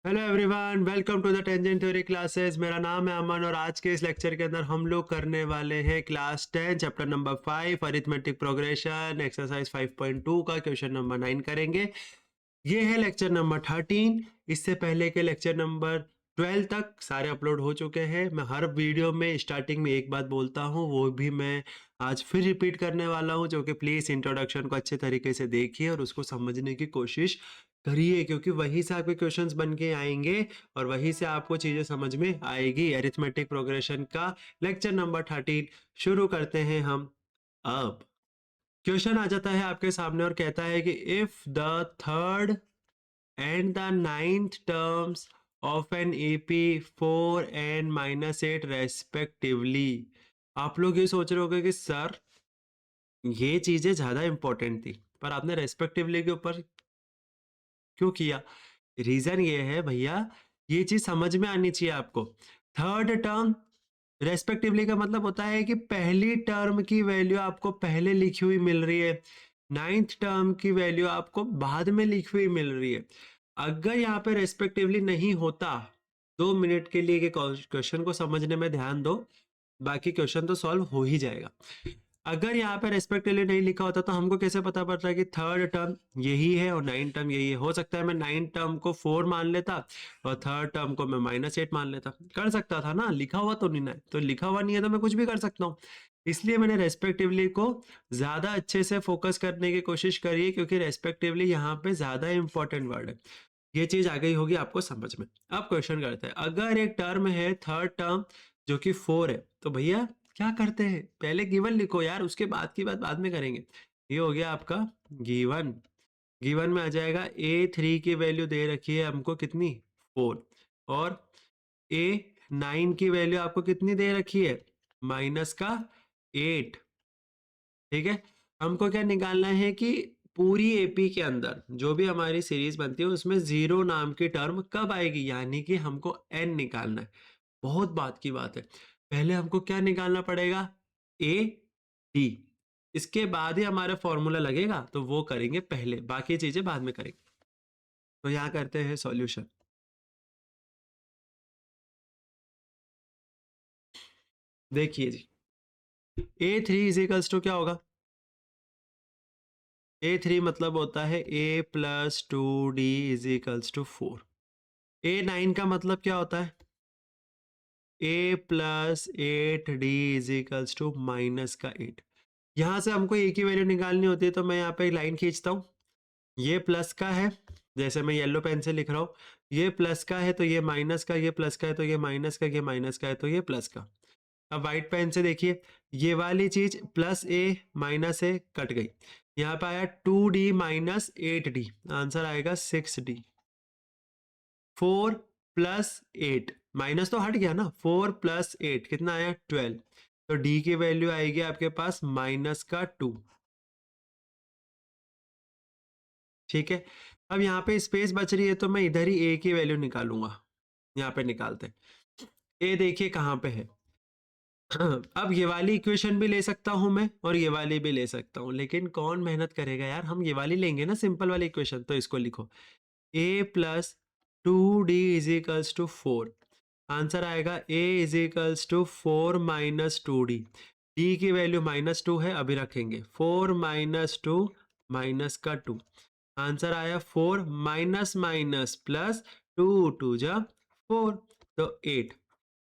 Hello everyone, welcome to the tangent theory classes. मेरा नाम है अमन और आज के इस लेक्चर के अंदर हम लोग करने वाले हैं class 10 chapter number 5 arithmetic progression exercise 5.2 का क्वेश्चन नंबर 9 करेंगे। ये है लेक्चर नंबर 13। इससे पहले के लेक्चर नंबर 12 तक सारे अपलोड हो चुके हैं। मैं हर वीडियो में स्टार्टिंग में एक बात बोलता हूँ, वो भी मैं आज फिर रिपीट करने वाला हूँ, जो कि प्लीज़ इंट्रोडक्शन को अच्छे तरीके से देखिए और उसको समझने की कोशिश करिए, क्योंकि वहीं से आपके क्वेश्चंस बन के आएंगे और वहीं से आपको चीज़ें समझ में आएगी। अरिथमेटिक प्रोग्रेशन का लेक्चर नंबर 13 शुरू करते हैं हम अब। क्वेश्चन आ जाता है आपके सामने और कहता है कि if the third and the ninth terms of an AP 4 and -8 respectively। आप लोग ये सोच रहे होगे कि सर ये चीजें ज्यादा इंपॉर्टेंट थी, पर आपने रेस्पेक्टिवली के ऊपर क्यों किया? रीजन ये है भैया, ये चीज समझ में आनी चाहिए आपको। थर्ड टर्म रेस्पेक्टिवली का मतलब होता है कि पहली टर्म की वैल्यू आपको पहले लिखी हुई मिल रही है, नाइन्थ टर्म की वैल्यू आपको बाद में लिखी हुई मिल रही है। अगर यहाँ पे रेस्पेक्टिवली नहीं होता, 2 मिनट के लिए क्वेश्चन को समझने में ध्यान दो, बाकी क्वेश्चन तो सॉल्व हो ही जाएगा। अगर यहाँ पे रेस्पेक्टिवली नहीं लिखा होता तो हमको कैसे पता पड़ता है कि थर्ड टर्म यही है और नाइन टर्म यही है? हो सकता है मैं नाइन टर्म को 4 मान लेता और थर्ड टर्म को मैं -8 मान लेता, कर सकता था ना। लिखा हुआ तो नहीं है, तो लिखा हुआ नहीं है तो मैं कुछ भी कर सकता हूँ। इसलिए मैंने रेस्पेक्टिवली को ज्यादा अच्छे से फोकस करने की कोशिश करी है, क्योंकि रेस्पेक्टिवली यहाँ पे ज्यादा इंपॉर्टेंट वर्ड है। ये चीज आ गई होगी आपको समझ में। अब क्वेश्चन करते हैं, अगर एक टर्म है थर्ड टर्म जो कि 4 है, तो भैया क्या करते हैं, पहले गिवन लिखो यार, उसके बाद की बात बाद में करेंगे। ये हो गया आपका गिवन। गिवन में आ जाएगा A3 की वैल्यू दे रखी है हमको कितनी, 4, और A9 की वैल्यू आपको कितनी दे रखी है, -8। ठीक है, हमको क्या निकालना है कि पूरी एपी के अंदर जो भी हमारी सीरीज बनती है उसमें 0 नाम की टर्म कब आएगी, यानी कि हमको n निकालना है। बहुत बात की बात है, पहले हमको क्या निकालना पड़ेगा, ए डी, इसके बाद ही हमारा फॉर्मूला लगेगा, तो वो करेंगे पहले, बाकी चीजें बाद में करेंगे। तो यहाँ करते हैं सॉल्यूशन। देखिए जी, A3 इजिकल्स टू क्या होगा, A3 मतलब होता है A+2D इजिकल्स टू 4। A9 का मतलब क्या होता है, A+8D इजिकल्स टू -8। यहाँ से हमको ए की वैल्यू निकालनी होती है, तो मैं यहाँ पे एक लाइन खींचता हूँ। ये प्लस का है, जैसे मैं येलो पेन से लिख रहा हूँ, ये प्लस का है तो ये माइनस का, ये प्लस का है तो ये माइनस का, ये माइनस का है तो ये प्लस का। अब व्हाइट पेन से देखिए, ये वाली चीज प्लस ए माइनस ए कट गई, यहाँ पे आया 2D -8D, आंसर आएगा 6D। 4+8, माइनस तो हट गया ना, 4+8 कितना आया, 12, तो डी की वैल्यू आएगी आपके पास -2। ठीक है, अब यहाँ पे स्पेस बच रही है तो मैं इधर ही ए की वैल्यू निकालूंगा। यहाँ पे निकालते हैं, ए देखिए कहाँ पे है। अब ये वाली इक्वेशन भी ले सकता हूं मैं और ये वाली भी ले सकता हूं, लेकिन कौन मेहनत करेगा यार, हम ये वाली लेंगे ना, सिंपल वाली इक्वेशन। तो इसको लिखो, A+2D इजिकल्स टू 4, आंसर आएगा A equals to 4 -2D। D की वैल्यू -2 है, अभी रखेंगे, 4 -2 माइनस का 2, आंसर आया 4 माइनस माइनस प्लस 2 2 जा 4, तो 8।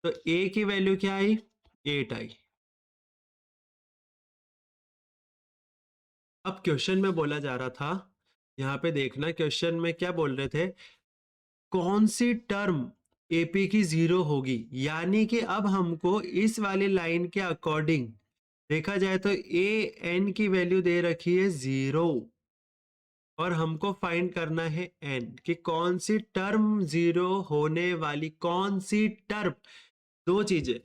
तो A की वैल्यू क्या आई, 8 आई। अब क्वेश्चन में बोला जा रहा था, यहाँ पे देखना क्वेश्चन में क्या बोल रहे थे, कौन सी टर्म एपी की 0 होगी, यानी कि अब हमको इस वाली लाइन के अकॉर्डिंग देखा जाए तो ए एन की वैल्यू दे रखी है 0, और हमको फाइंड करना है एन कि कौन सी टर्म 0 होने वाली, कौन सी टर्म। दो चीजें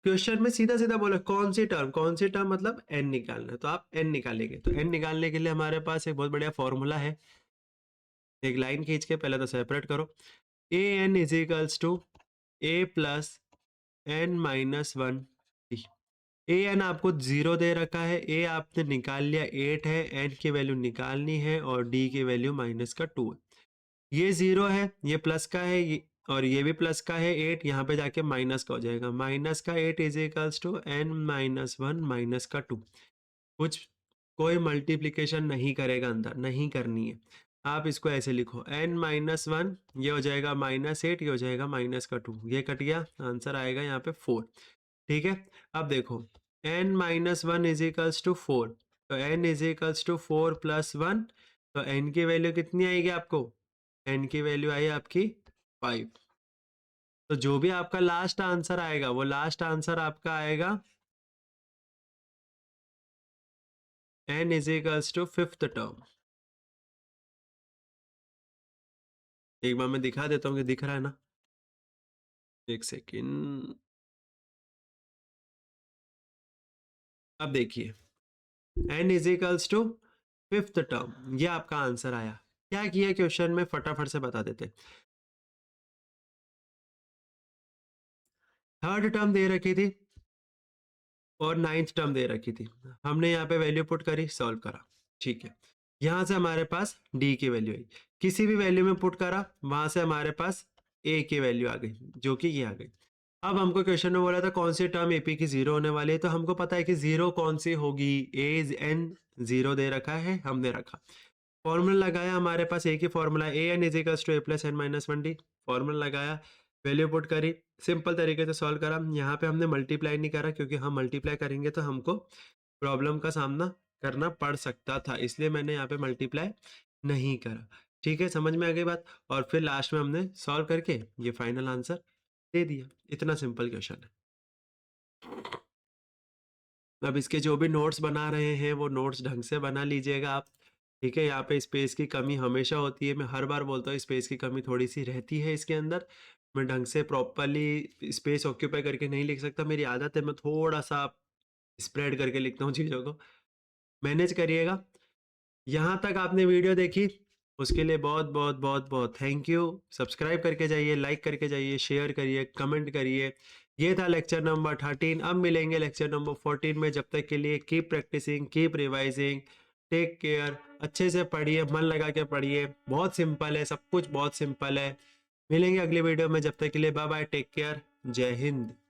क्वेश्चन में सीधा सीधा बोला, कौन सी टर्म, कौन सी टर्म मतलब एन निकालना है, तो आप एन निकालेंगे। तो एन निकालने के लिए हमारे पास एक बहुत बढ़िया फॉर्मूला है, एक लाइन खींच के पहले तो सेपरेट करो, A N equals to A+n-1 D. A N आपको 0 दे रखा है, ए आपने निकाल लिया 8 है, एन की वैल्यू निकालनी है और डी की वैल्यू -2 है। ये 0 है, ये प्लस का है, और ये भी प्लस का है 8, यहाँ पे जाके माइनस का हो जाएगा। माइनस का 8 is equals to n minus 1 minus का 2। कुछ कोई मल्टीप्लिकेशन नहीं करेगा अंदर, नहीं करनी है। आप इसको ऐसे लिखो n माइनस 1, ये हो जाएगा माइनस 8, ये हो जाएगा माइनस का 2, ये कट गया, आंसर आएगा यहाँ पे 4। ठीक है, अब देखो n minus 1 is equals to 4, तो n is equals to 4 plus 1, तो n की वैल्यू कितनी आएगी आपको? n की वैल्यू आई आपकी 5। तो जो भी आपका लास्ट आंसर आएगा, वो लास्ट आंसर आपका आएगा n is equals to 5th term. एक बार मैं दिखा देता हूँ कि दिख रहा है ना, एक सेकेंड। अब देखिए n is equals to 5th term, ये आपका आंसर आया। क्या किया क्वेश्चन में, फटाफट से बता देते। थर्ड टर्म दे रखी थी और 9th टर्म दे रखी थी, हमने यहाँ पे वैल्यू पुट करी, सॉल्व करा। ठीक है, यहाँ से हमारे पास d की वैल्यू आई, किसी भी वैल्यू में पुट करा, वहां से हमारे पास a की वैल्यू आ गई, जो कि ये आ गई। अब हमको क्वेश्चन में बोला था कौन सी टर्म AP की 0 होने वाली है, तो हमको पता है कि 0 कौन सी होगी, a n 0 दे रखा है, हमने रखा। फॉर्मूला लगाया, हमारे पास एक ही फॉर्मूला है, an is equals to a plus n minus 1d। Formula लगाया, वैल्यू पुट करी, सिंपल तरीके से सॉल्व करा। यहाँ पे हमने मल्टीप्लाई नहीं करा, क्योंकि हम मल्टीप्लाई करेंगे तो हमको प्रॉब्लम का सामना करना पड़ सकता था, इसलिए मैंने यहाँ पे मल्टीप्लाई नहीं करा। ठीक है, समझ में आ गई बात। और फिर लास्ट में हमने सॉल्व करके ये फाइनल आंसर दे दिया। इतना सिंपल क्वेश्चन है। अब इसके जो भी नोट्स बना रहे हैं, वो नोट्स ढंग से बना लीजिएगा आप। ठीक है, यहाँ पे स्पेस की कमी हमेशा होती है, मैं हर बार बोलता हूँ स्पेस की कमी थोड़ी सी रहती है इसके अंदर। मैं ढंग से प्रॉपरली स्पेस ऑक्यूपाई करके नहीं लिख सकता, मेरी आदत है, मैं थोड़ा सा स्प्रेड करके लिखता हूँ चीज़ों को, मैनेज करिएगा। यहाँ तक आपने वीडियो देखी, उसके लिए बहुत बहुत बहुत बहुत थैंक यू। सब्सक्राइब करके जाइए, लाइक करके जाइए, शेयर करिए, कमेंट करिए। ये था लेक्चर नंबर 13। अब मिलेंगे लेक्चर नंबर 14 में, जब तक के लिए keep practicing, keep revising, take care. अच्छे से पढ़िए, मन लगा के पढ़िए, बहुत सिंपल है, सब कुछ बहुत सिंपल है। मिलेंगे अगली वीडियो में, जब तक के लिए बाय बाय, टेक केयर, जय हिंद।